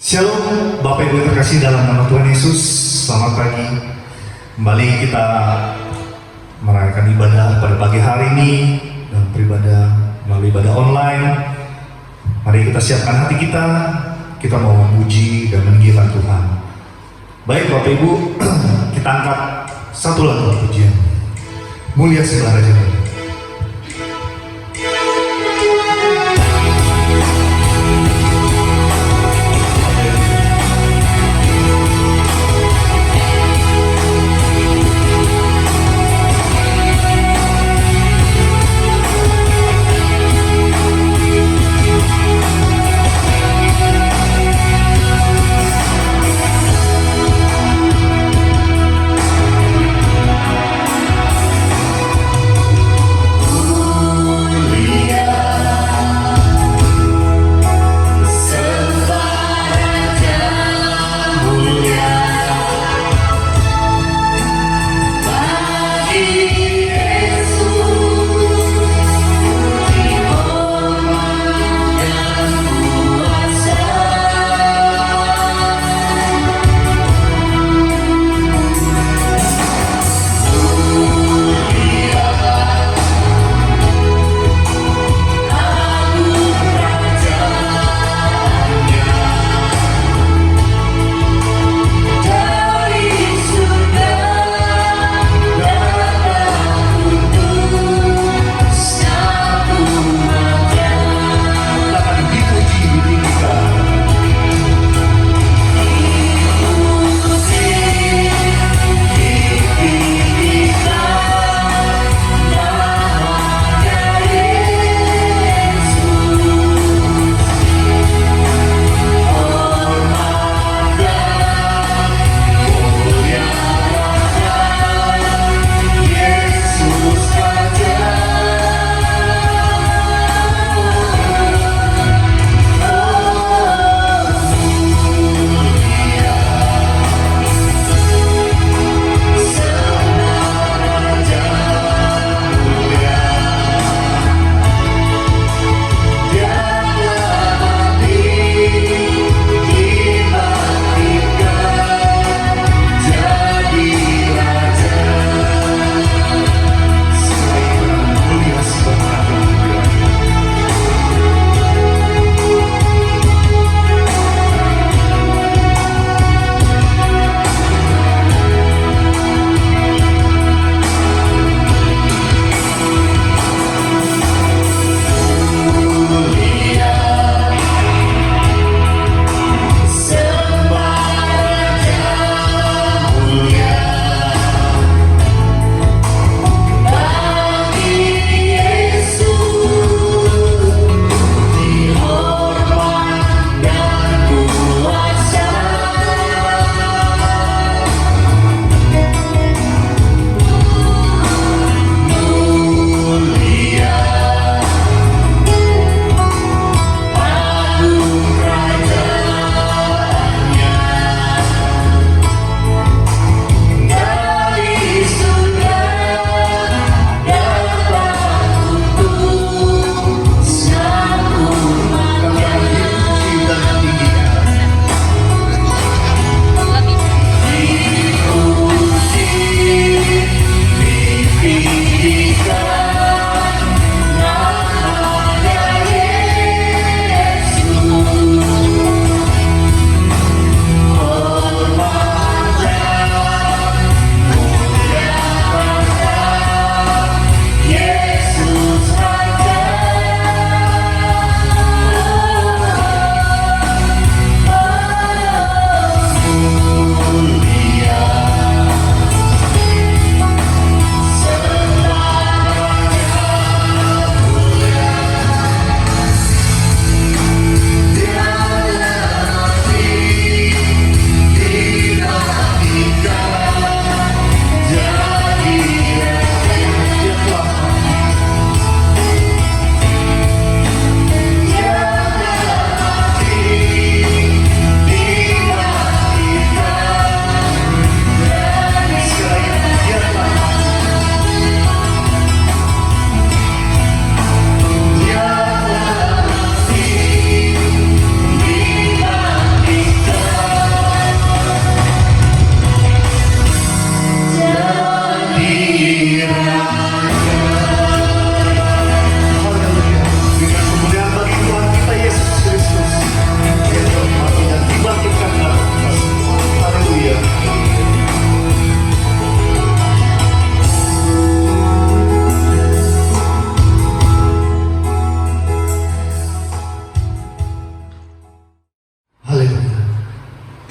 Shalom Bapak Ibu yang terkasih dalam nama Tuhan Yesus. Selamat pagi. Kembali kita merayakan ibadah pada pagi hari ini dan beribadah melalui ibadah online. Mari kita siapkan hati kita mau memuji dan meninggikan Tuhan. Baik Bapak Ibu, kita angkat satu lagu pujian. Mulia sebelah Raja.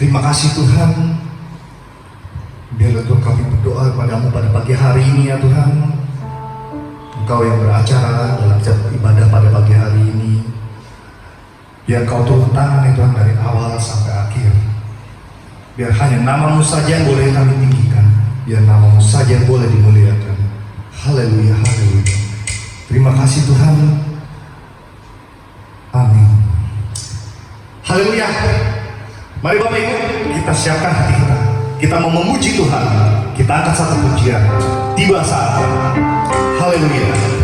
Terima kasih Tuhan. Biarlah Tuhan kami berdoa padamu pada pagi hari ini ya Tuhan. Engkau yang beracara dalam ibadah pada pagi hari ini. Biar Engkau turun tangan ya Tuhan dari awal sampai akhir. Biar hanya nama-Mu saja yang boleh kami tinggikan. Biar nama-Mu saja yang boleh dimuliakan. Haleluya, haleluya. Terima kasih Tuhan. Amin. Haleluya. Mari Bapak Ibu, kita siapkan hati kita. Kita mau memuji Tuhan. Kita angkat satu pujian. Tiba saatnya. Haleluya.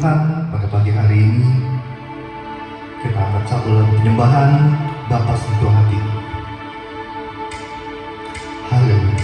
Tuhan pada pagi hari ini. Kita angkat satu lagu penyembahan, Bapa sentuh hati. Haleluya.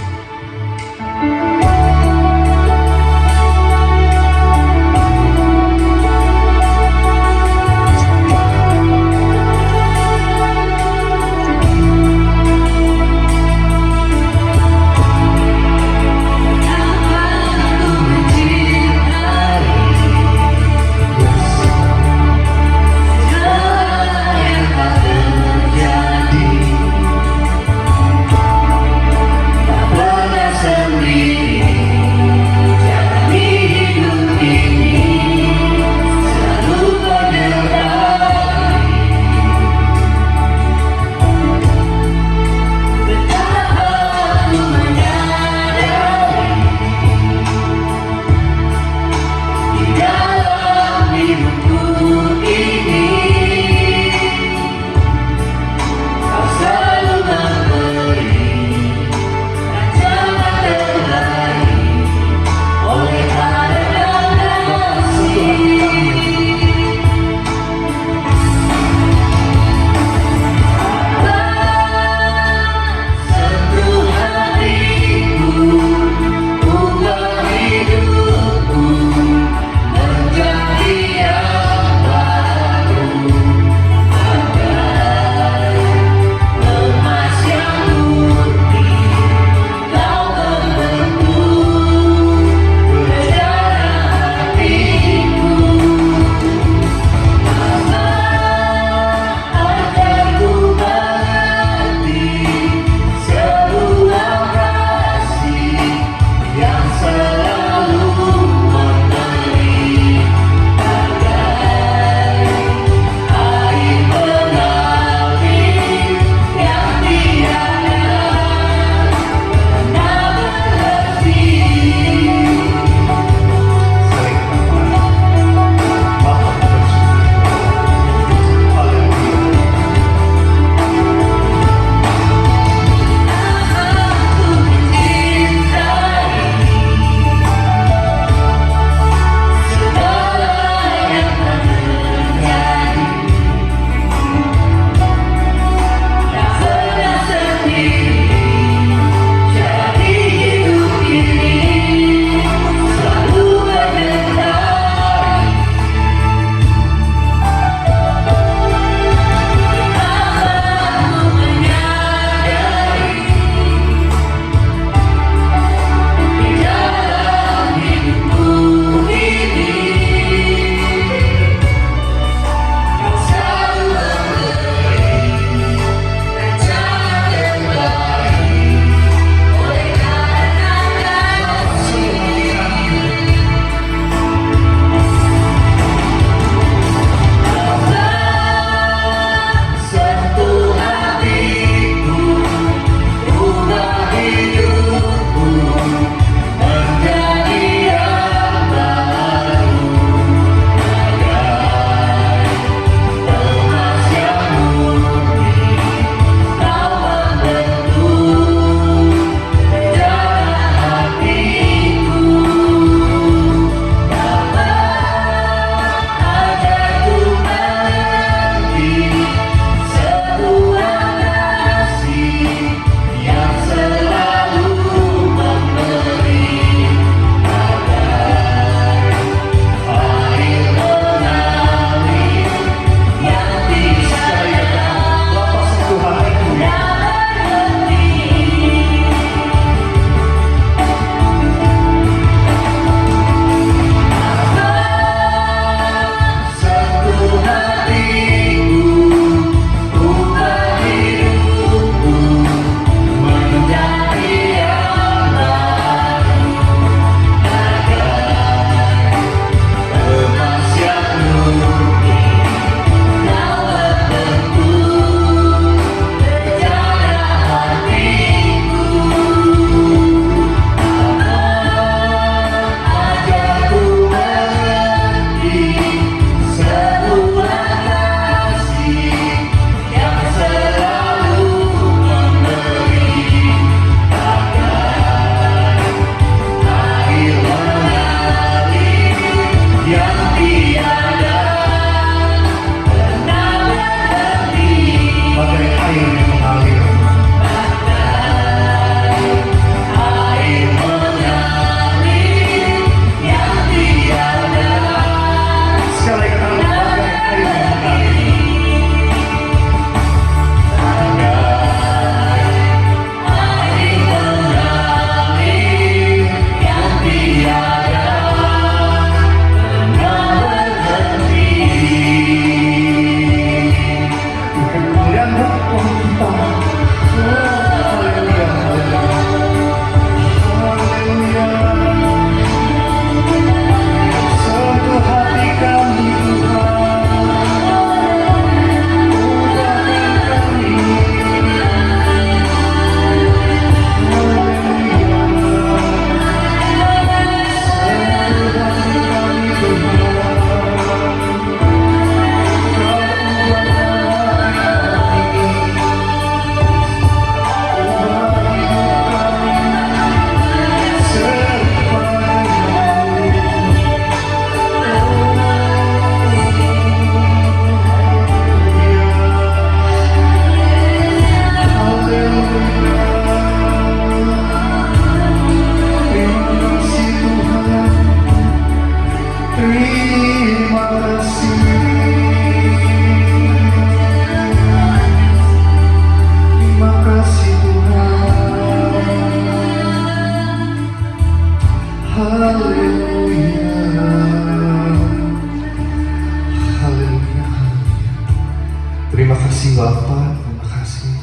kasih Bapa, terima kasih.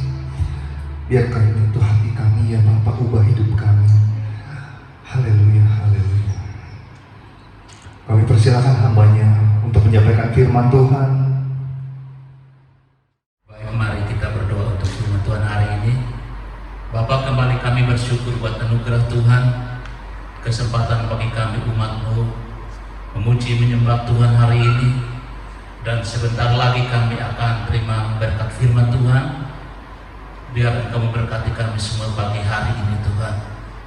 Biarkan itu hati kami ya Bapa, ubah hidup kami. Haleluya, haleluya. Kami persilakan hambanya untuk menyampaikan firman Tuhan. Baik, mari kita berdoa untuk firman Tuhan hari ini. Bapa, kembali kami bersyukur buat anugerah Tuhan, kesempatan bagi kami umat-Mu memuji menyembah Tuhan hari ini. Dan sebentar lagi kami akan terima berkat firman Tuhan. Biar Engkau memberkati kami semua pagi hari ini Tuhan.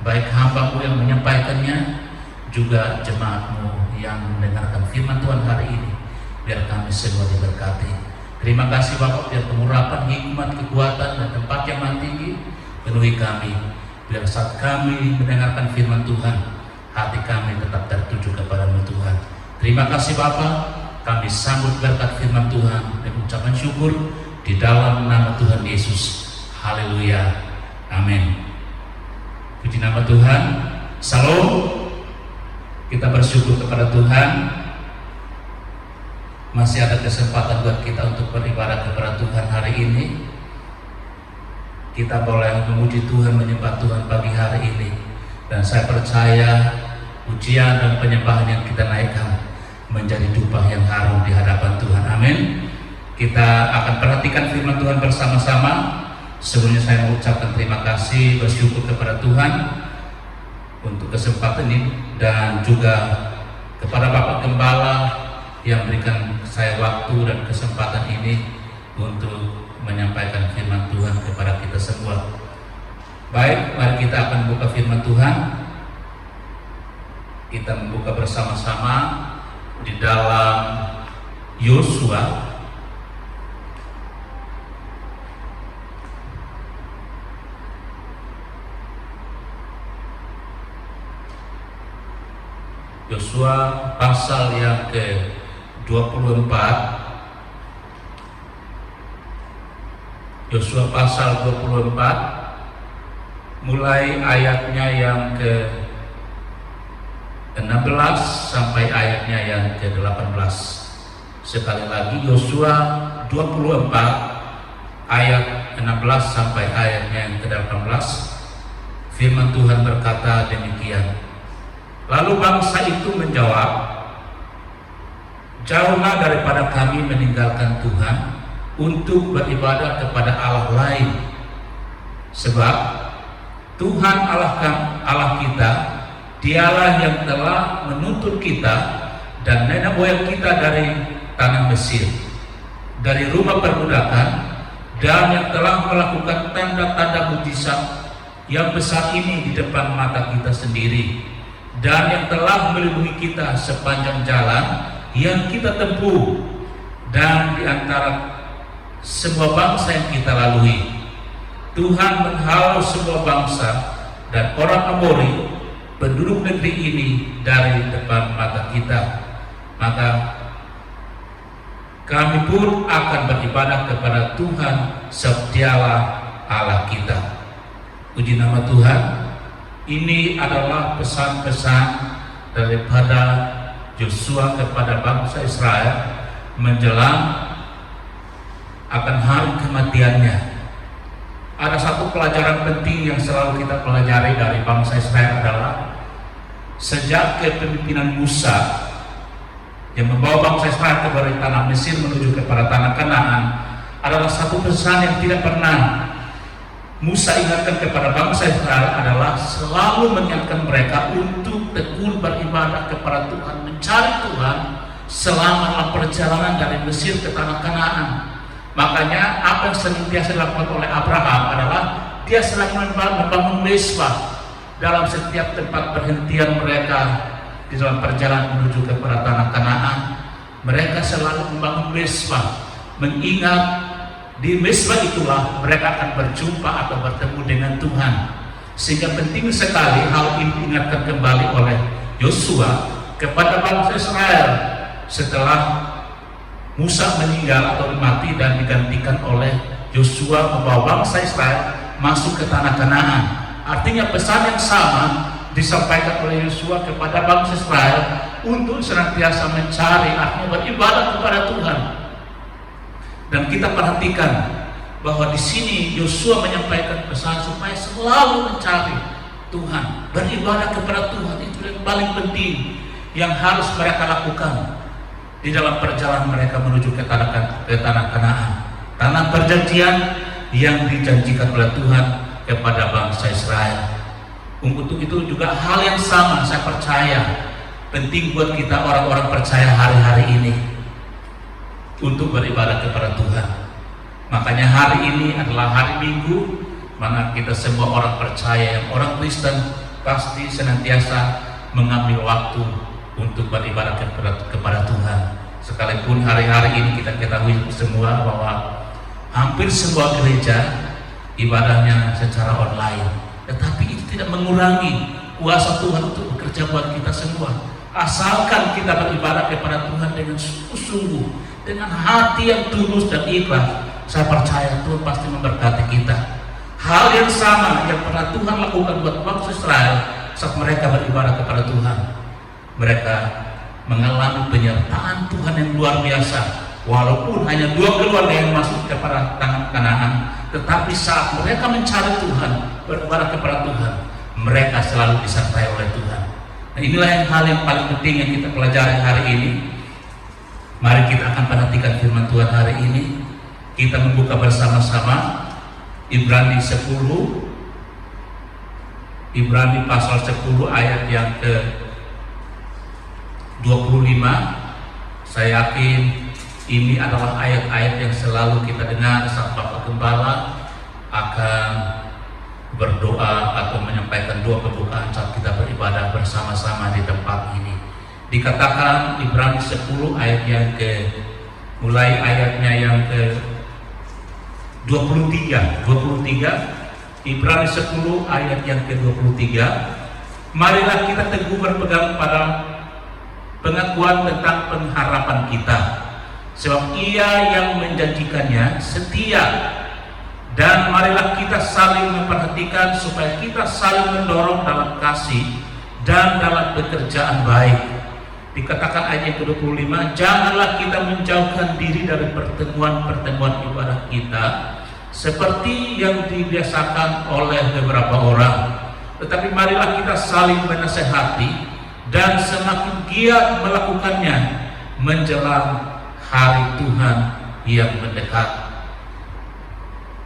Baik hamba-Mu yang menyampaikannya, juga jemaat-Mu yang mendengarkan firman Tuhan hari ini. Biar kami semua diberkati. Terima kasih Bapak, biar pengurapan hikmat, kekuatan, dan tempat yang maha tinggi penuhi kami. Biar saat kami mendengarkan firman Tuhan, hati kami tetap tertuju kepada-Mu Tuhan. Terima kasih Bapak. Kami sambut berkat firman Tuhan dan ucapan syukur di dalam nama Tuhan Yesus. Haleluya. Amin. Puji nama Tuhan. Salam. Kita bersyukur kepada Tuhan. Masih ada kesempatan buat kita untuk beribadah kepada Tuhan hari ini. Kita boleh memuji Tuhan, menyembah Tuhan pagi hari ini. Dan saya percaya pujian dan penyembahan yang kita naikkan menjadi dupa yang harum di hadapan Tuhan. Amin. Kita akan perhatikan firman Tuhan bersama-sama. Sebelumnya saya mengucapkan terima kasih, bersyukur kepada Tuhan untuk kesempatan ini, dan juga kepada Bapak Gembala yang berikan saya waktu dan kesempatan ini untuk menyampaikan firman Tuhan kepada kita semua. Baik, mari kita akan buka firman Tuhan. Kita membuka bersama-sama di dalam Yosua pasal yang ke-24. Yosua pasal 24 mulai ayatnya yang ke 16 sampai ayatnya yang ke-18. Sekali lagi, Yosua 24 ayat 16 sampai ayatnya yang ke-18. Firman Tuhan berkata demikian. Lalu bangsa itu menjawab, "Jauhlah daripada kami meninggalkan Tuhan untuk beribadah kepada Allah lain. Sebab Tuhan Allah kita, Dialah yang telah menuntun kita dan nenek moyang kita dari tanah Mesir, dari rumah perbudakan, dan yang telah melakukan tanda-tanda mujizat yang besar ini di depan mata kita sendiri, dan yang telah melindungi kita sepanjang jalan yang kita tempuh, dan di antara semua bangsa yang kita lalui. Tuhan menghalau semua bangsa dan orang Amori, penduduk negeri ini, dari depan mata kita. Maka kami pun akan beribadah kepada Tuhan, sebab Dialah Allah kita." Puji nama Tuhan. Ini adalah pesan-pesan daripada Yosua kepada bangsa Israel menjelang akan hari kematiannya. Ada satu pelajaran penting yang selalu kita pelajari dari bangsa Israel adalah sejak kepemimpinan Musa yang membawa bangsa Israel dari tanah Mesir menuju kepada tanah Kanaan, adalah satu pesan yang tidak pernah Musa ingatkan kepada bangsa Israel, adalah selalu mengingatkan mereka untuk tekun beribadah kepada Tuhan, mencari Tuhan selama perjalanan dari Mesir ke tanah Kanaan. Makanya apa yang senantiasa dilakukan oleh Abraham adalah dia selalu membangun mezbah dalam setiap tempat perhentian mereka di dalam perjalanan menuju kepada tanah Kanaan. Mereka selalu membangun mezbah, mengingat di mezbah itulah mereka akan berjumpa atau bertemu dengan Tuhan. Sehingga penting sekali hal ini diingatkan kembali oleh Yosua kepada bangsa Israel setelah Musa meninggal atau mati dan digantikan oleh Yosua membawa bangsa Israel masuk ke tanah Kanaan. Artinya pesan yang sama disampaikan oleh Yosua kepada bangsa Israel untuk senantiasa mencari, artinya beribadah kepada Tuhan. Dan kita perhatikan bahwa di sini Yosua menyampaikan pesan supaya selalu mencari Tuhan, beribadah kepada Tuhan. Itu yang paling penting yang harus mereka lakukan di dalam perjalanan mereka menuju ke tanah Kanaan, tanah perjanjian yang dijanjikan oleh Tuhan kepada bangsa Israel. Untuk itu juga hal yang sama saya percaya penting buat kita orang-orang percaya hari-hari ini untuk beribadah kepada Tuhan. Makanya hari ini adalah hari Minggu, mana kita semua orang percaya yang orang Kristen pasti senantiasa mengambil waktu untuk beribadah kepada Tuhan. Sekalipun hari-hari ini kita ketahui semua bahwa hampir semua gereja ibadahnya secara online, tetapi itu tidak mengurangi kuasa Tuhan untuk bekerja buat kita semua. Asalkan kita beribadah kepada Tuhan dengan sungguh-sungguh, dengan hati yang tulus dan ikhlas, saya percaya Tuhan pasti memberkati kita. Hal yang sama yang pernah Tuhan lakukan buat bangsa Israel saat mereka beribadah kepada Tuhan. Mereka mengalami penyertaan Tuhan yang luar biasa. Walaupun hanya 2 keluarga yang masuk kepada tanah Kanaan, tetapi saat mereka mencari Tuhan, beribadah kepada Tuhan, mereka selalu disertai oleh Tuhan. Nah, inilah hal yang paling penting yang kita pelajari hari ini. Mari kita akan perhatikan firman Tuhan hari ini. Kita membuka bersama-sama Ibrani 10, Ibrani pasal 10 ayat yang ke 25. Saya yakin ini adalah ayat-ayat yang selalu kita dengar saat Bapak Gembala akan berdoa atau menyampaikan doa pembukaan saat kita beribadah bersama-sama di tempat ini. Dikatakan Ibrani 10 ayat yang ke, mulai ayatnya yang ke 23, Ibrani 10 ayat yang ke 23. Marilah kita teguh berpegang pada pengakuan tentang pengharapan kita, sebab Ia yang menjanjikannya setia. Dan marilah kita saling memperhatikan supaya kita saling mendorong dalam kasih dan dalam pekerjaan baik. Dikatakan ayat yang ke-25, janganlah kita menjauhkan diri dari pertemuan-pertemuan ibadah kita seperti yang dibiasakan oleh beberapa orang, tetapi marilah kita saling menasehati dan semakin giat melakukannya menjelang hari Tuhan yang mendekat.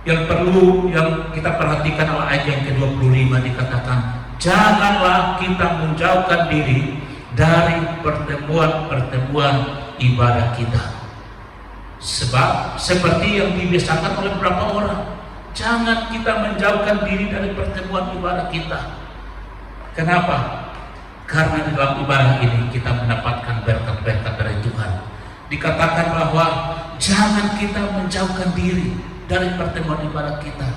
Yang perlu yang kita perhatikan adalah ayat yang ke-25, dikatakan janganlah kita menjauhkan diri dari pertemuan-pertemuan ibadah kita, sebab seperti yang dibiasakan oleh beberapa orang. Jangan kita menjauhkan diri dari pertemuan ibadah kita. Kenapa? Karena di dalam ibadah ini kita mendapatkan berkat-berkat dari Tuhan. Dikatakan bahwa jangan kita menjauhkan diri dari pertemuan ibadah kita.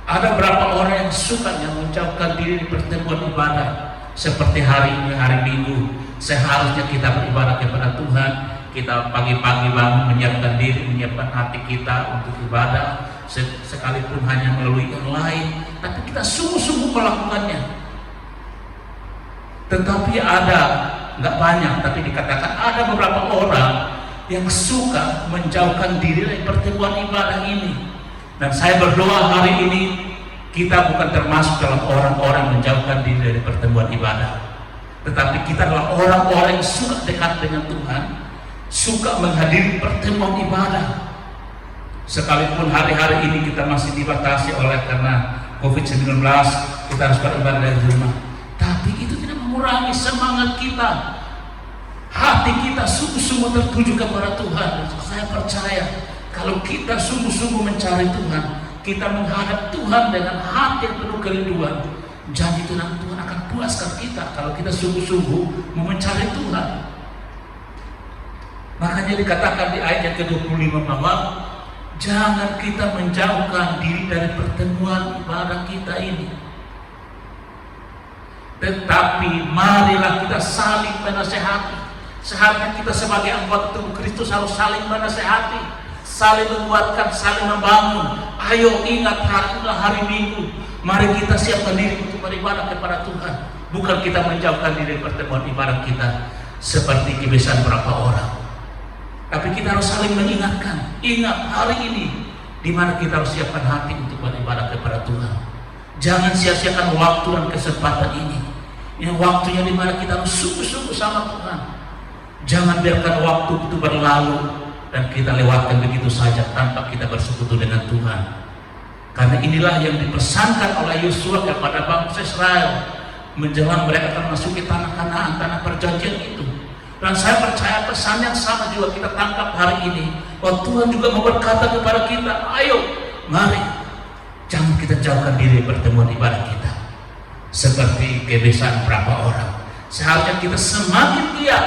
Ada berapa orang yang sukanya menjauhkan diri di pertemuan ibadah. Seperti hari ini, hari Minggu, seharusnya kita beribadah kepada Tuhan. Kita pagi-pagi bangun, menyiapkan diri, menyiapkan hati kita untuk ibadah, sekalipun hanya melalui online, tapi kita sungguh-sungguh melakukannya. Tetapi ada, nggak banyak, tapi dikatakan ada beberapa orang yang suka menjauhkan diri dari pertemuan ibadah ini. Dan saya berdoa hari ini kita bukan termasuk dalam orang-orang menjauhkan diri dari pertemuan ibadah, tetapi kita adalah orang-orang yang suka dekat dengan Tuhan, suka menghadiri pertemuan ibadah. Sekalipun hari-hari ini kita masih dibatasi oleh karena COVID-19, kita harus beribadah dari rumah, tapi itu tidak mengurangi semangat kita. Hati kita sungguh-sungguh tertuju kepada Tuhan. Saya percaya kalau kita sungguh-sungguh mencari Tuhan, kita menghadap Tuhan dengan hati yang penuh kerinduan, janji Tuhan akan puaskan kita kalau kita sungguh-sungguh mau mencari Tuhan. Makanya dikatakan di ayat yang ke-25 bahwa jangan kita menjauhkan diri dari pertemuan ibadah kita ini, tetapi marilah kita saling menasehati. Seharusnya kita sebagai anggota tubuh Kristus harus saling menasehati, saling menguatkan, saling membangun. Ayo ingat hari inilah hari Minggu, mari kita siapkan diri untuk beribadah kepada Tuhan. Bukan kita menjauhkan diri dari pertemuan ibadah kita seperti kebiasaan beberapa orang. Tapi kita harus saling mengingatkan. Ingat hari ini di mana kita harus siapkan hati untuk beribadah kepada Tuhan. Jangan sia-siakan waktu dan kesempatan ini. Ini waktunya di mana kita harus sungguh-sungguh sama Tuhan. Jangan biarkan waktu itu berlalu dan kita lewatkan begitu saja tanpa kita bersekutu dengan Tuhan. Karena inilah yang dipesankan oleh Yosua kepada bangsa Israel menjelang mereka akan masuk ke tanah Kanaan, tanah perjanjian itu. Dan saya percaya pesan yang sama juga kita tangkap hari ini, bahwa Tuhan juga mau berkata kepada kita, ayo, mari, jangan kita jauhkan diri pertemuan ibadah kita. Seperti kebiasaan berapa orang, seharusnya kita semakin giat,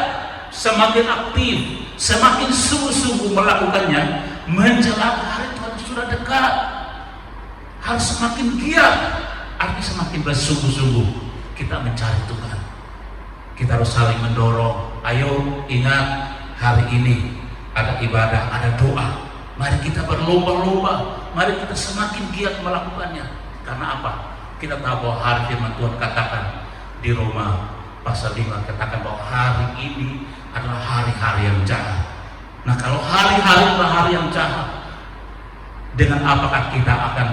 semakin aktif, semakin sungguh-sungguh melakukannya menjelang hari Tuhan sudah dekat. Harus semakin giat, artinya semakin bersungguh-sungguh kita mencari Tuhan. Kita harus saling mendorong. Ayo ingat, hari ini ada ibadah, ada doa. Mari kita berlomba-lomba, mari kita semakin giat melakukannya. Karena apa? Kita tahu bahwa hari firman Tuhan katakan di Roma pasal 5, katakan bahwa hari ini adalah hari-hari yang jahat. Nah, kalau hari-hari adalah hari yang jahat, dengan apakah kita akan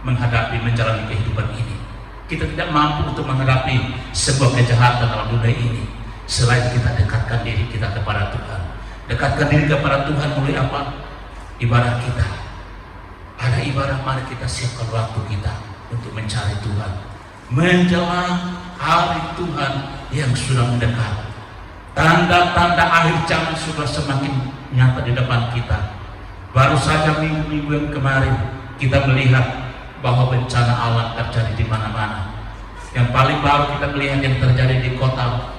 menghadapi, menjalani kehidupan ini? Kita tidak mampu untuk menghadapi sebuah kejahatan dalam dunia ini selain kita dekatkan diri kita kepada Tuhan. Dekatkan diri kepada Tuhan melalui apa? Ibadah kita. Ada ibadah, mari kita siapkan waktu kita untuk mencari Tuhan menjelang hari Tuhan yang sudah mendekat. Tanda-tanda akhir zaman sudah semakin nyata di depan kita. Baru saja minggu-minggu yang kemarin kita melihat bahwa bencana alam terjadi di mana-mana. Yang paling baru kita melihat yang terjadi di kota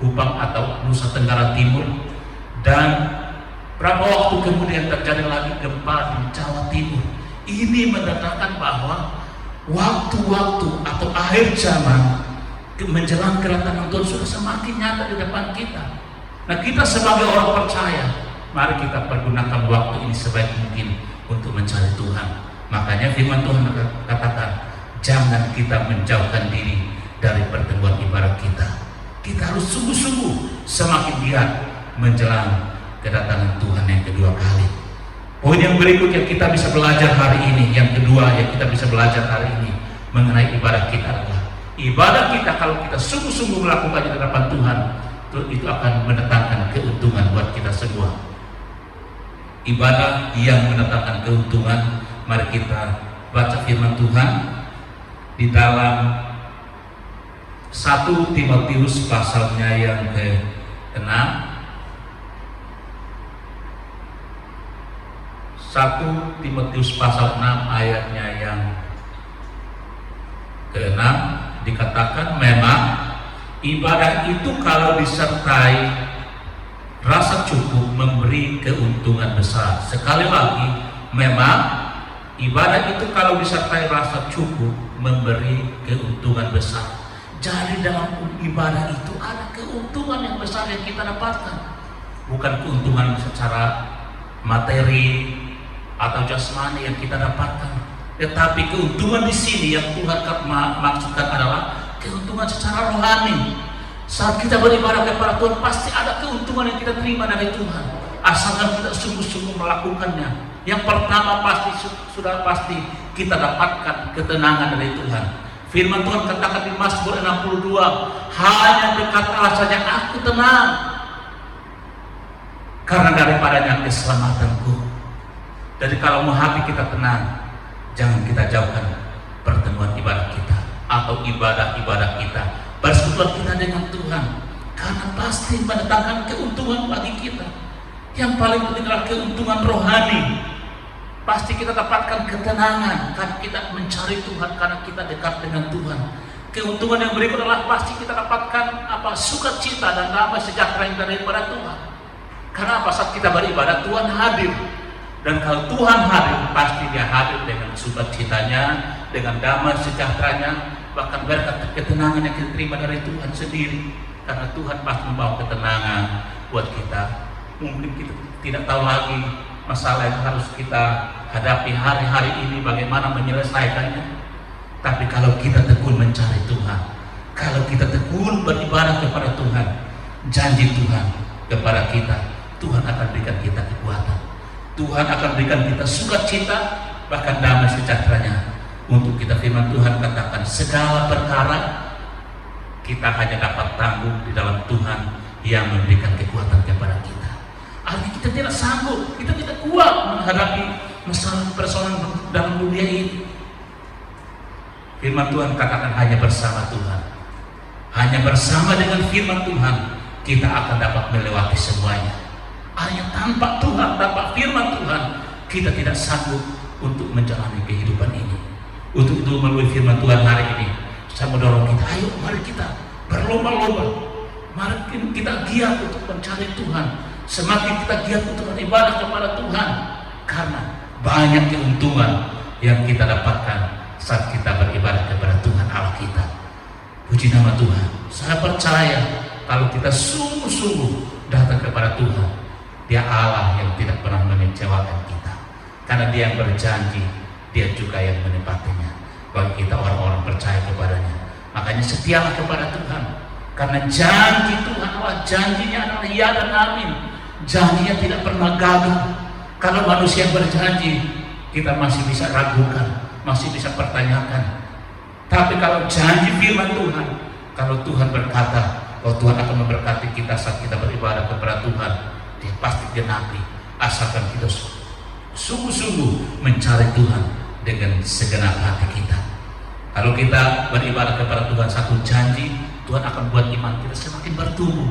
Kupang atau Nusa Tenggara Timur, dan berapa waktu kemudian terjadi lagi gempa di Jawa Timur. Ini menandakan bahwa waktu-waktu atau akhir zaman menjelang kedatangan Tuhan sudah semakin nyata di depan kita. Nah, kita sebagai orang percaya, mari kita pergunakan waktu ini sebaik mungkin untuk mencari Tuhan. Makanya firman Tuhan katakan, jangan kita menjauhkan diri dari pertemuan ibadah kita. Kita harus sungguh-sungguh semakin giat menjelang kedatangan Tuhan yang kedua kali. Poin yang berikutnya kita bisa belajar hari ini, yang kedua yang kita bisa belajar hari ini mengenai ibadah kita adalah ibadah kita kalau kita sungguh-sungguh melakukannya di hadapan Tuhan, itu akan mendatangkan keuntungan buat kita semua. Ibadah yang mendatangkan keuntungan, mari kita baca firman Tuhan di dalam 1 Timotius pasalnya yang ke-6. 1 Timotius pasal 6 ayatnya yang ke-6 dikatakan, memang ibadah itu kalau disertai rasa cukup memberi keuntungan besar. Sekali lagi, memang ibadah itu kalau disertai rasa cukup memberi keuntungan besar. Jadi dalam ibadah itu ada keuntungan yang besar yang kita dapatkan. Bukan keuntungan secara materi atau jasmani yang kita dapatkan, tetapi keuntungan di sini yang Tuhan maksudkan adalah keuntungan secara rohani. Saat kita beribadah kepada Tuhan, pasti ada keuntungan yang kita terima dari Tuhan, asalkan kita sungguh-sungguh melakukannya. Yang pertama sudah pasti kita dapatkan ketenangan dari Tuhan. Firman Tuhan katakan di Mazmur 62, hanya dekat Allah saja aku tenang, karena daripadanya keselamatanku. Jadi kalau mau hati kita tenang, jangan kita jauhkan pertemuan ibadah kita atau ibadah-ibadah kita, persekutuan kita dengan Tuhan, karena pasti mendatangkan keuntungan bagi kita. Yang paling penting adalah keuntungan rohani. Pasti kita dapatkan ketenangan karena kita mencari Tuhan, karena kita dekat dengan Tuhan. Keuntungan yang berikut adalah pasti kita dapatkan sukacita dan damai sejahtera yang daripada Tuhan. Karena saat kita beribadah, Tuhan hadir. Dan kalau Tuhan hadir, pasti Dia hadir dengan sukacitanya, dengan damai sejahteranya, bahkan berkat ketenangan yang kita terima dari Tuhan sendiri. Karena Tuhan pasti membawa ketenangan buat kita. Mungkin kita tidak tahu lagi masalah yang harus kita hadapi hari-hari ini, bagaimana menyelesaikannya. Tapi kalau kita tekun mencari Tuhan, kalau kita tekun beribadah kepada Tuhan, janji Tuhan kepada kita, Tuhan akan berikan kita kekuatan. Tuhan akan berikan kita sukacita, bahkan damai sejahteranya. Untuk kita firman Tuhan katakan, segala perkara kita hanya dapat tanggung di dalam Tuhan yang memberikan kekuatan kepada kita. Artinya kita tidak sanggup, kita tidak kuat menghadapi masalah persoalan dalam dunia ini. Firman Tuhan katakan hanya bersama Tuhan, hanya bersama dengan firman Tuhan kita akan dapat melewati semuanya. Hanya tanpa Tuhan, tanpa firman Tuhan, kita tidak sanggup untuk menjalani kehidupan ini. Untuk itu melalui firman Tuhan hari ini, saya mendorong kita, ayo mari kita berlomba-lomba, mari kita giat untuk mencari Tuhan. Semakin kita giat untuk beribadah kepada Tuhan, karena banyak keuntungan yang kita dapatkan saat kita beribadah kepada Tuhan Allah kita. Puji nama Tuhan. Saya percaya kalau kita sungguh-sungguh datang kepada Tuhan, Dia Allah yang tidak pernah mengecewakan kita, karena Dia yang berjanji, Dia juga yang menepatinya bagi kita orang-orang percaya kepadanya. Makanya setialah kepada Tuhan, karena janji Tuhan Allah, janjinya adalah ya dan amin. Janjinya tidak pernah gagal. Kalau manusia berjanji, kita masih bisa ragukan, masih bisa pertanyakan. Tapi kalau janji firman Tuhan, kalau Tuhan berkata, kalau Tuhan akan memberkati kita saat kita beribadah kepada Tuhan, Dia pasti genapi, asalkan kita sungguh-sungguh mencari Tuhan dengan segenap hati kita. Kalau kita beribadah kepada Tuhan, satu janji, Tuhan akan buat iman kita semakin bertumbuh.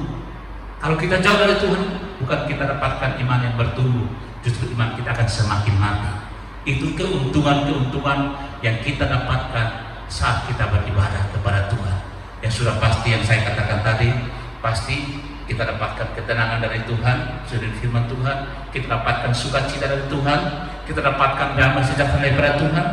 Kalau kita jauh dari Tuhan, bukan kita dapatkan iman yang bertumbuh, justru iman kita akan semakin mati. Itu keuntungan-keuntungan yang kita dapatkan saat kita beribadah kepada Tuhan. Yang sudah pasti yang saya katakan tadi, pasti kita dapatkan ketenangan dari Tuhan, dari firman Tuhan, kita dapatkan sukacita dari Tuhan, kita dapatkan damai sejahtera daripada Tuhan,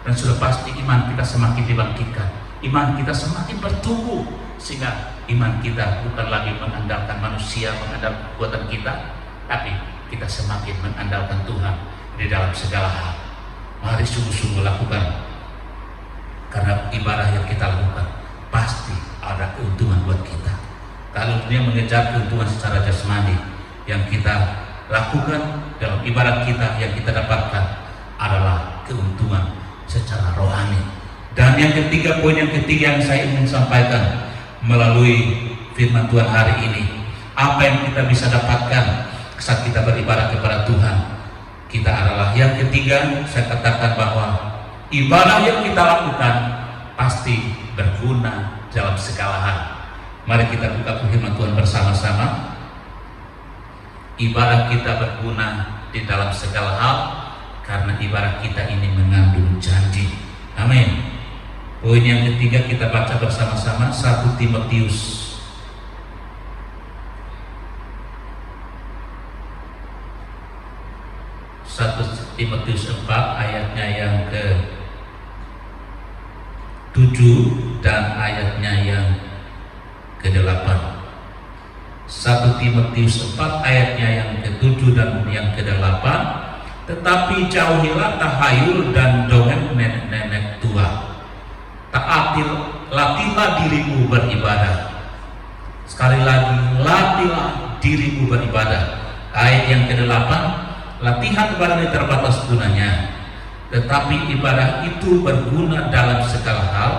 dan sudah pasti iman kita semakin dibangkitkan, iman kita semakin bertumbuh, sehingga iman kita bukan lagi mengandalkan manusia, mengandalkan kekuatan kita, tapi kita semakin mengandalkan Tuhan di dalam segala hal. Mari sungguh-sungguh lakukan, karena ibadah yang kita lakukan pasti ada keuntungan buat kita. Kalau dia mengejar keuntungan secara jasmani, yang kita lakukan dalam ibadah kita, yang kita dapatkan adalah keuntungan secara rohani. Dan yang ketiga, poin yang ketiga yang saya ingin sampaikan melalui firman Tuhan hari ini, apa yang kita bisa dapatkan saat kita beribadah kepada Tuhan kita adalah yang ketiga, saya katakan bahwa ibadah yang kita lakukan pasti berguna dalam segala hal. Mari kita buka firman Tuhan bersama-sama. Ibadah kita berguna di dalam segala hal karena ibadah kita ini mengandung janji. Amin. Poin yang ketiga kita baca bersama-sama, 1 Timotius 4 ayatnya yang ke-7 dan ayatnya yang ke-8. 1 Timotius 4 ayatnya yang ke-7 dan yang ke-8. Tetapi jauhilah tahayul dan dongeng nenek-nenek tua. Latihlah dirimu beribadah. Sekali lagi, latihlah dirimu beribadah. Ayat yang ke-8, latihan ibadah ini terbatas gunanya, tetapi ibadah itu berguna dalam segala hal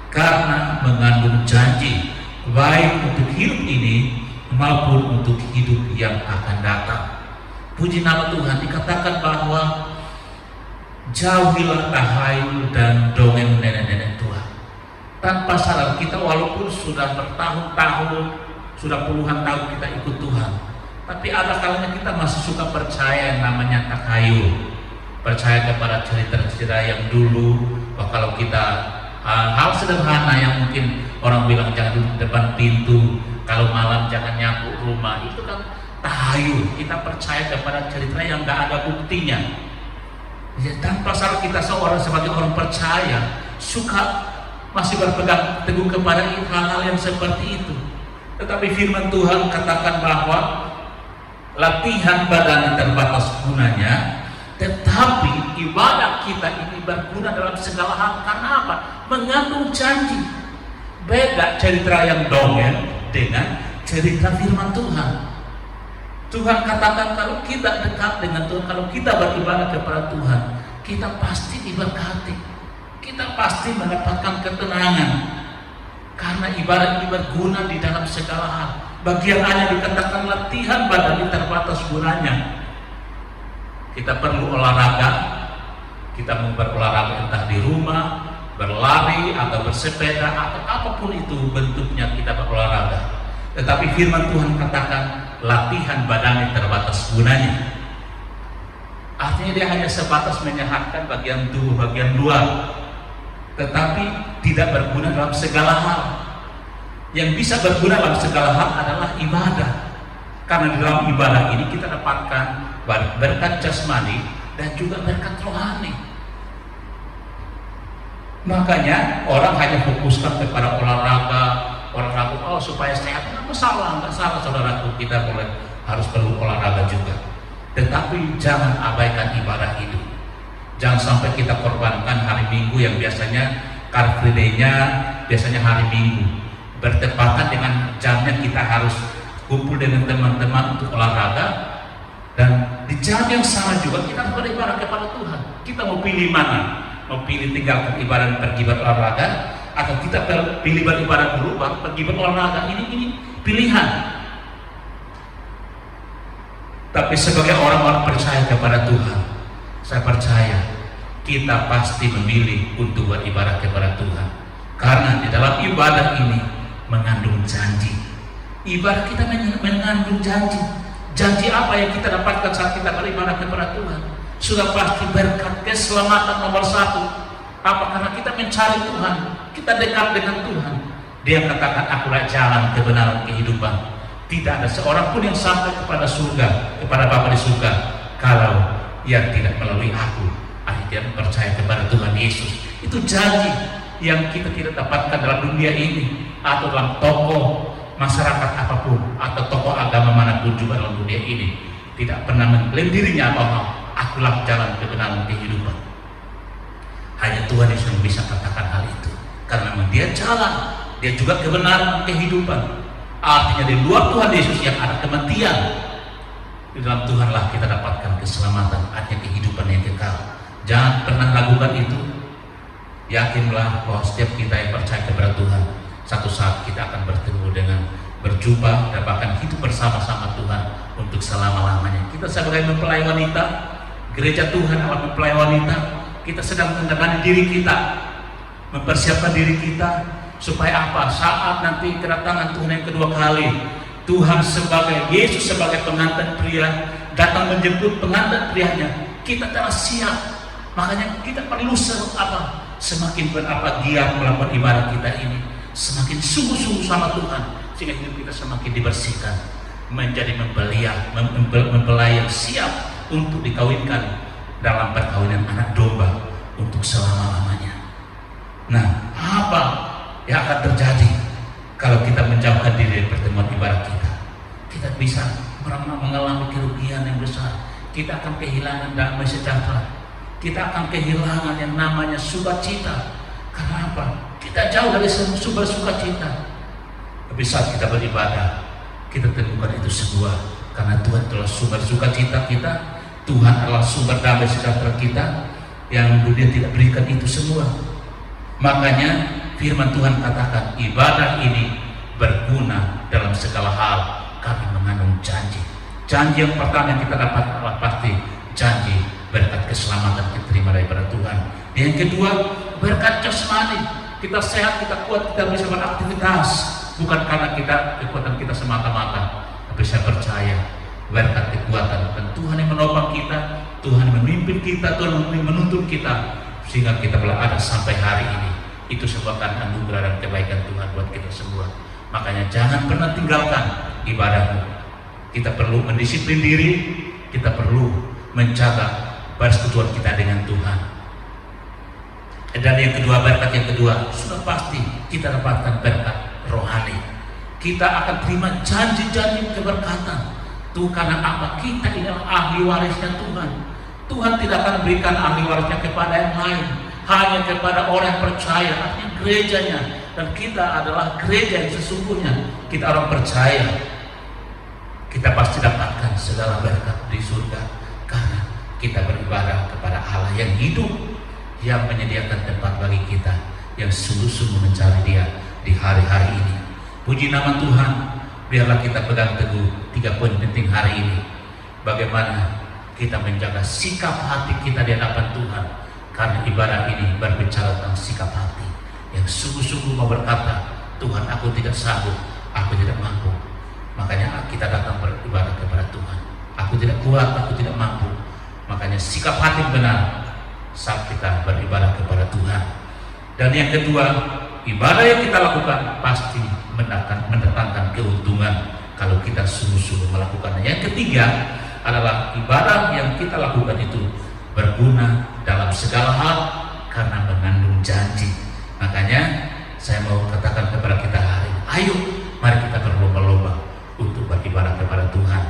karena mengandung janji, baik untuk hidup ini maupun untuk hidup yang akan datang. Puji nama Tuhan, dikatakan bahwa jauhilah tahayul dan dongeng nenek-nenek tua. Tanpa sadar kita, walaupun sudah bertahun-tahun, sudah puluhan tahun kita ikut Tuhan, tapi ada kalanya kita masih suka percaya yang namanya tahayul, percaya kepada cerita-cerita yang dulu. Kalau kita hal sederhana yang mungkin orang bilang jangan duduk depan pintu, kalau malam jangan nyapu rumah, itu kan tahayul. Kita percaya kepada cerita yang nggak ada buktinya. Jadi, tanpa sadar kita sebagai orang percaya suka masih berpegang teguh kepada hal-hal yang seperti itu. Tetapi firman Tuhan katakan bahwa latihan badan terbatas gunanya, tetapi ibadah kita ini berguna dalam segala hal. Karena apa? Mengandung janji. Beda cerita yang dongeng dengan cerita firman Tuhan. Tuhan katakan kalau kita dekat dengan Tuhan, kalau kita beribadah kepada Tuhan, kita pasti diberkati, kita pasti mendapatkan ketenangan, karena ibadah ini berguna di dalam segala hal. Bagian hanya dikatakan latihan badan ini terbatas gunanya. Kita perlu olahraga, kita mau berolahraga entah di rumah, berlari atau bersepeda atau apapun itu bentuknya kita berolahraga. Tetapi firman Tuhan katakan latihan badannya terbatas gunanya. Artinya dia hanya sebatas menyehatkan bagian tubuh, bagian luar, tetapi tidak berguna dalam segala hal. Yang bisa berguna dalam segala hal adalah ibadah, karena di dalam ibadah ini kita dapatkan berkat jasmani dan juga berkat rohani. Makanya orang hanya fokuskan kepada olahraga supaya sehat. Nggak salah saudaraku, kita harus perlu olahraga juga. Tetapi jangan abaikan ibadah itu. Jangan sampai kita korbankan hari Minggu yang biasanya Car Free Day-nya biasanya hari Minggu, bertepatan dengan jamnya kita harus kumpul dengan teman-teman untuk olahraga, dan di jam yang sama juga kita harus beribadah kepada Tuhan. Kita mau pilih mana? Mau pilih tinggalkan ibadah dan pergi berolahraga, atau kita pilih beribadah dulu baru pergi berolahraga? Ini pilihan. Tapi sebagai orang-orang percaya kepada Tuhan, saya percaya kita pasti memilih untuk beribadah kepada Tuhan, karena di dalam ibadah ini mengandung janji. Ibadah kita mengandung janji. Janji apa yang kita dapatkan saat kita beribadah kepada Tuhan? Sudah pasti berkat keselamatan nomor satu. Apa? Karena kita mencari Tuhan, kita dekat dengan Tuhan. Dia katakan, akulah jalan, kebenaran, kehidupan. Tidak ada seorang pun yang sampai kepada surga, kepada Bapa di surga, kalau ia tidak melalui aku. Artinya dia percaya kepada Tuhan Yesus. Itu janji yang kita tidak dapatkan dalam dunia ini, atau dalam tokoh masyarakat apapun, atau tokoh agama manapun juga dalam dunia ini. Tidak pernah mengklaim dirinya bahwa akulah jalan, kebenaran, kehidupan. Hanya Tuhan Yesus yang bisa katakan hal itu, karena memang dia jalan, dia juga kebenaran, kehidupan. Artinya di luar Tuhan Yesus yang ada kematian. Di dalam Tuhanlah kita dapatkan keselamatan, artinya kehidupan yang kekal. Jangan pernah lakukan itu. Yakinlah bahwa setiap kita yang percaya kepada Tuhan, satu saat kita akan bertemu dengan, berjumpa, dan bahkan hidup bersama-sama Tuhan untuk selama-lamanya. Kita sebagai mempelai wanita, gereja Tuhan adalah mempelai wanita. Kita sedang mendekati diri kita, mempersiapkan diri kita supaya apa? Saat nanti kedatangan Tuhan yang kedua kali, Tuhan sebagai Yesus sebagai pengantin pria datang menjemput pengantin prianya, kita telah siap. Makanya kita perlu semakin giat melakukan ibadah kita ini, semakin sungguh-sungguh sama Tuhan, sehingga hidup kita semakin dibersihkan, menjadi mempelai yang siap untuk dikawinkan dalam perkawinan anak domba untuk selama-lamanya. Nah, apa yang akan terjadi kalau kita menjauhkan diri dari pertemuan ibadah kita? Kita bisa mengalami kerugian yang besar. Kita akan kehilangan damai sejahtera. Kita akan kehilangan yang namanya sukacita. Karena apa? Kita jauh dari sumber sukacita. Tapi saat kita beribadah, kita temukan itu semua, karena Tuhan adalah sumber sukacita kita. Tuhan adalah sumber damai sejahtera kita, yang dunia tidak berikan itu semua. Makanya firman Tuhan katakan, ibadah ini berguna dalam segala hal. Kami mengandung janji. Janji yang pertama yang kita dapat adalah pasti janji berkat keselamatan kita terima daripada Tuhan. Yang kedua, berkat jasmani. Kita sehat, kita kuat, kita bisa beraktivitas, bukan karena kekuatan kita semata-mata, tapi saya percaya berkat kekuatan dan Tuhan yang menopang kita, Tuhan yang memimpin kita, Tuhan yang menuntun kita, sehingga kita boleh ada sampai hari ini. Itu sebuah anugerah dan kebaikan Tuhan buat kita semua. Makanya jangan pernah tinggalkan ibadahmu. Kita perlu mendisiplin diri, kita perlu menjaga persekutuan kita dengan Tuhan. Dan yang kedua, berkat yang kedua, sudah pasti kita dapatkan berkat rohani. Kita akan terima janji-janji keberkatan. Tuh karena apa? Kita ini adalah ahli warisnya Tuhan. Tuhan tidak akan berikan ahli warisnya kepada yang lain, hanya kepada orang yang percaya, artinya gerejanya. Dan kita adalah gereja yang sesungguhnya. Kita orang percaya. kita pasti dapatkan segala berkat di surga karena kita beribadah kepada Allah yang hidup, yang menyediakan tempat bagi kita, yang sungguh-sungguh mencari Dia di hari-hari ini. Puji nama Tuhan. Biarlah kita pegang teguh 3 poin penting hari ini. Bagaimana kita menjaga sikap hati kita di hadapan Tuhan, karena ibadah ini berbicara tentang sikap hati yang sungguh-sungguh mau berkata, Tuhan, aku tidak sanggup, aku tidak mampu. Makanya kita datang beribadah kepada Tuhan. Aku tidak kuat, aku tidak mampu. Makanya sikap hati benar saat kita beribadah kepada Tuhan. Dan yang kedua, ibadah yang kita lakukan pasti mendatangkan keuntungan kalau kita sungguh-sungguh melakukannya. Yang ketiga adalah ibadah yang kita lakukan itu berguna dalam segala hal karena mengandung janji. Makanya saya mau katakan kepada kita hari ini, ayo mari kita berlomba-lomba untuk beribadah kepada Tuhan.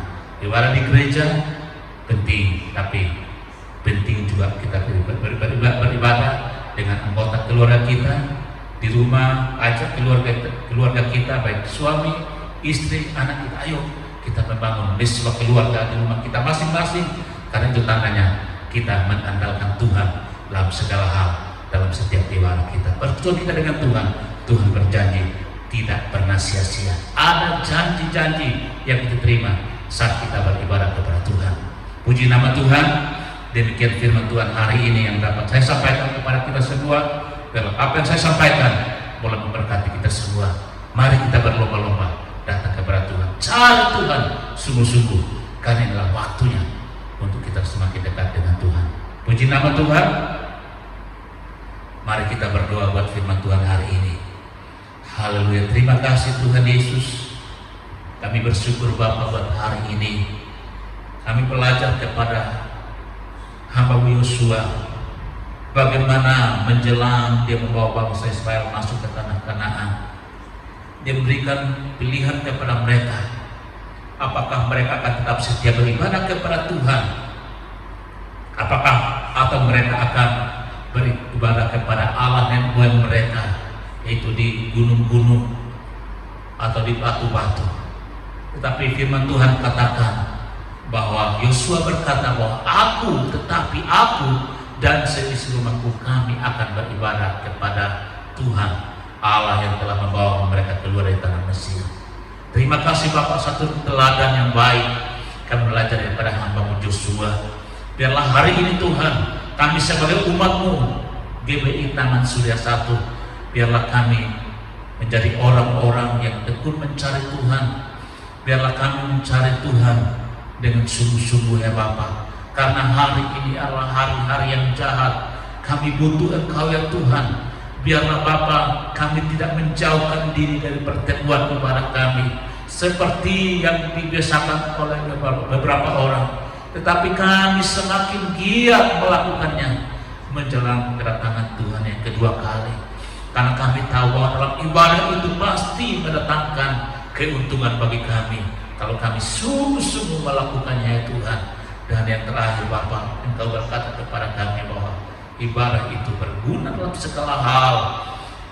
Ibadah di gereja penting, tapi penting juga kita beribadah dengan anggota keluarga kita. Di rumah, ajak keluarga kita, baik suami, istri, anak kita. Ayo kita membangun mesbah keluarga di rumah kita masing-masing, karena itu tandanya kita mengandalkan Tuhan dalam segala hal, dalam setiap ibadah kita. Pertemuan kita dengan Tuhan, Tuhan berjanji tidak pernah sia-sia. Ada janji-janji yang kita terima saat kita beribadah kepada Tuhan. Puji nama Tuhan. Demikian firman Tuhan hari ini yang dapat saya sampaikan kepada kita semua. Apa yang saya sampaikan boleh memberkati kita semua. Mari kita berlomba-lomba datang kepada Tuhan, cari Tuhan sungguh-sungguh, karena inilah waktunya untuk kita semakin dekat dengan Tuhan. Puji nama Tuhan. Mari kita berdoa buat firman Tuhan hari ini. Haleluya. Terima kasih Tuhan Yesus. Kami bersyukur Bapa buat hari ini. Kami belajar kepada hamba Yosua, bagaimana menjelang dia membawa bangsa Israel masuk ke tanah Kanaan. Dia memberikan pilihan kepada mereka, apakah mereka akan tetap setia beribadah kepada Tuhan, apakah atau mereka akan beribadah kepada Allah yang buat mereka, yaitu di gunung-gunung atau di batu-batu. Tetapi firman Tuhan katakan bahwa Yosua berkata bahwa aku dan seisi rumahku kami akan beribadah kepada Tuhan Allah yang telah membawa mereka keluar dari tanah Mesir. Terima kasih Bapak, satu teladan yang baik kami belajar daripada hamba-Mu Yosua. Biarlah hari ini Tuhan, kami sebagai umat-Mu GBI Taman Surya 1, biarlah kami menjadi orang-orang yang tekun mencari Tuhan. Biarlah kami mencari Tuhan dengan sungguh-sungguh ya Bapak, karena hari ini adalah hari-hari yang jahat. Kami butuh Engkau ya Tuhan. Biarlah Bapa, kami tidak menjauhkan diri dari pertemuan ibadah kami seperti yang dibiasakan oleh beberapa orang, tetapi kami semakin giat melakukannya menjelang kedatangan Tuhan yang kedua kali, karena kami tahu bahwa dalam ibadah itu pasti mendatangkan keuntungan bagi kami kalau kami sungguh-sungguh melakukannya ya Tuhan. Dan yang terakhir Bapa, Engkau berkata kepada kami bahwa ibadah itu berguna dalam segala hal,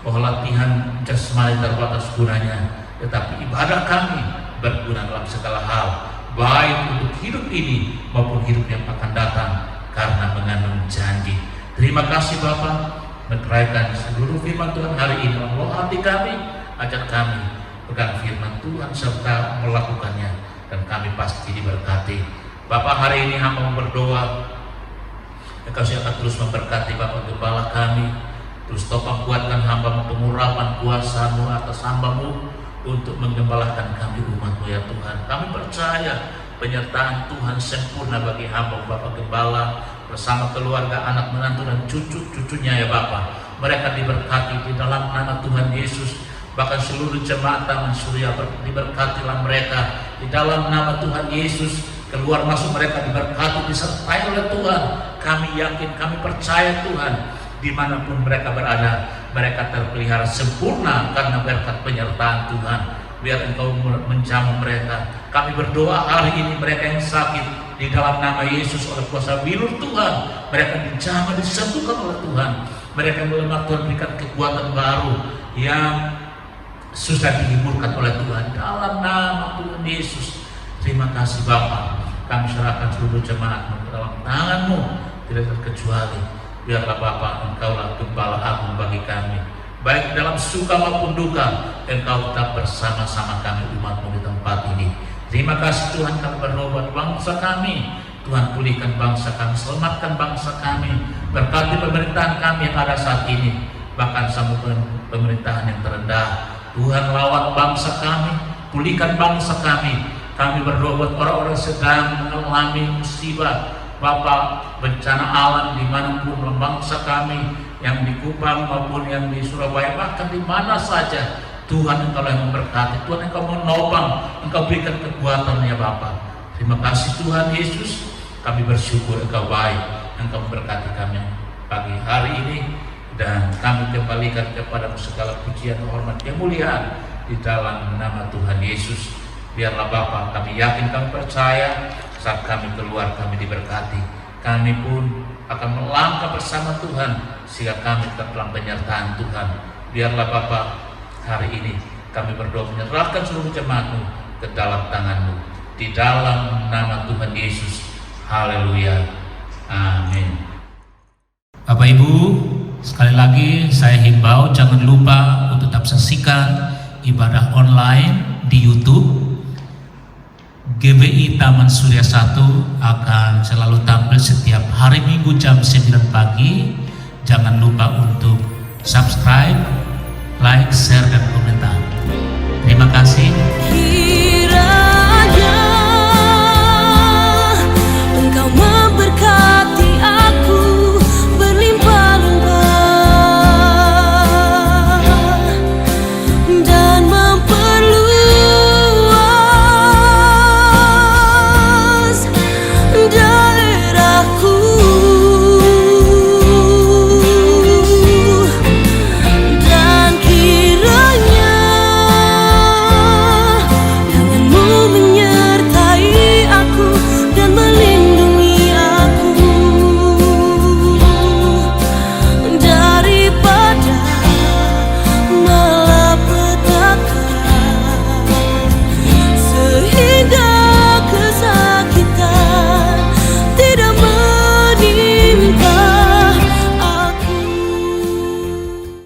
bahwa latihan jasmani terbatas gunanya, tetapi ibadah kami berguna dalam segala hal, baik untuk hidup ini maupun hidup yang akan datang, karena mengandung janji. Terima kasih Bapa, meneraikan seluruh firman Tuhan hari ini. Allah hati kami, ajak kami pegang firman Tuhan serta melakukannya, dan kami pasti diberkati. Bapak, hari ini hamba berdoa, Engkau akan terus memberkati Bapak Gembala kami, terus topang kuatkan hamba pengurapan kuasa-Mu atas hamba-Mu untuk menggembalakan kami umat-Mu ya Tuhan. Kami percaya penyertaan Tuhan sempurna bagi hamba Bapak Gembala bersama keluarga, anak menantu dan cucu-cucunya ya Bapak. Mereka diberkati di dalam nama Tuhan Yesus. Bahkan seluruh jemaat Taman Surya diberkatilah mereka di dalam nama Tuhan Yesus. Keluar masuk mereka diberkati, disertai oleh Tuhan. Kami yakin, kami percaya Tuhan, dimanapun mereka berada, mereka terpelihara sempurna karena berkat penyertaan Tuhan. Biar Engkau menjamu mereka. Kami berdoa hari ini mereka yang sakit, di dalam nama Yesus oleh kuasa bilur Tuhan, mereka dijamah, disembuhkan oleh Tuhan. Mereka yang melemah, Tuhan berikan kekuatan baru yang susah dihiburkan oleh Tuhan dalam nama Tuhan Yesus. Terima kasih Bapa, kami serahkan seluruh jemaat-Mu ke dalam tangan-Mu, tidak terkecuali. Biarlah Bapa, Engkaulah Gembala Agung bagi kami, baik dalam suka maupun duka. Engkau tetap bersama-sama kami umat-Mu di tempat ini. Terima kasih Tuhan, kami berdoa buat bangsa kami. Tuhan, pulihkan bangsa kami, selamatkan bangsa kami, berkati pemerintahan kami yang ada saat ini, bahkan sampai pemerintahan yang terendah. Tuhan, rawat bangsa kami, pulihkan bangsa kami. Kami berdoa buat orang-orang sedang mengalami musibah, Bapak, bencana alam dimanapun bangsa kami, yang di Kupang maupun yang di Surabaya, bahkan di mana saja. Tuhan, Engkau yang memberkati, Tuhan Engkau menopang, Engkau berikan kekuatan ya Bapak. Terima kasih Tuhan Yesus, kami bersyukur Engkau baik, Engkau memberkati kami pagi hari ini, dan kami kembalikan kepada-Mu segala pujian, hormat, kemuliaan di dalam nama Tuhan Yesus. Biarlah Bapa, kami yakin, kami percaya, saat kami keluar kami diberkati. Kami pun akan melangkah bersama Tuhan, sehingga kami tetap dalam penyertaan Tuhan. Biarlah Bapa, hari ini kami berdoa menyerahkan seluruh jemaat-Mu ke dalam tangan-Mu, di dalam nama Tuhan Yesus. Haleluya, amin. Bapak Ibu, sekali lagi saya himbau jangan lupa untuk tetap saksikan ibadah online di YouTube. GBI Taman Surya 1 akan selalu tampil setiap hari Minggu jam 9 pagi. Jangan lupa untuk subscribe, like, share, dan komentar. Terima kasih.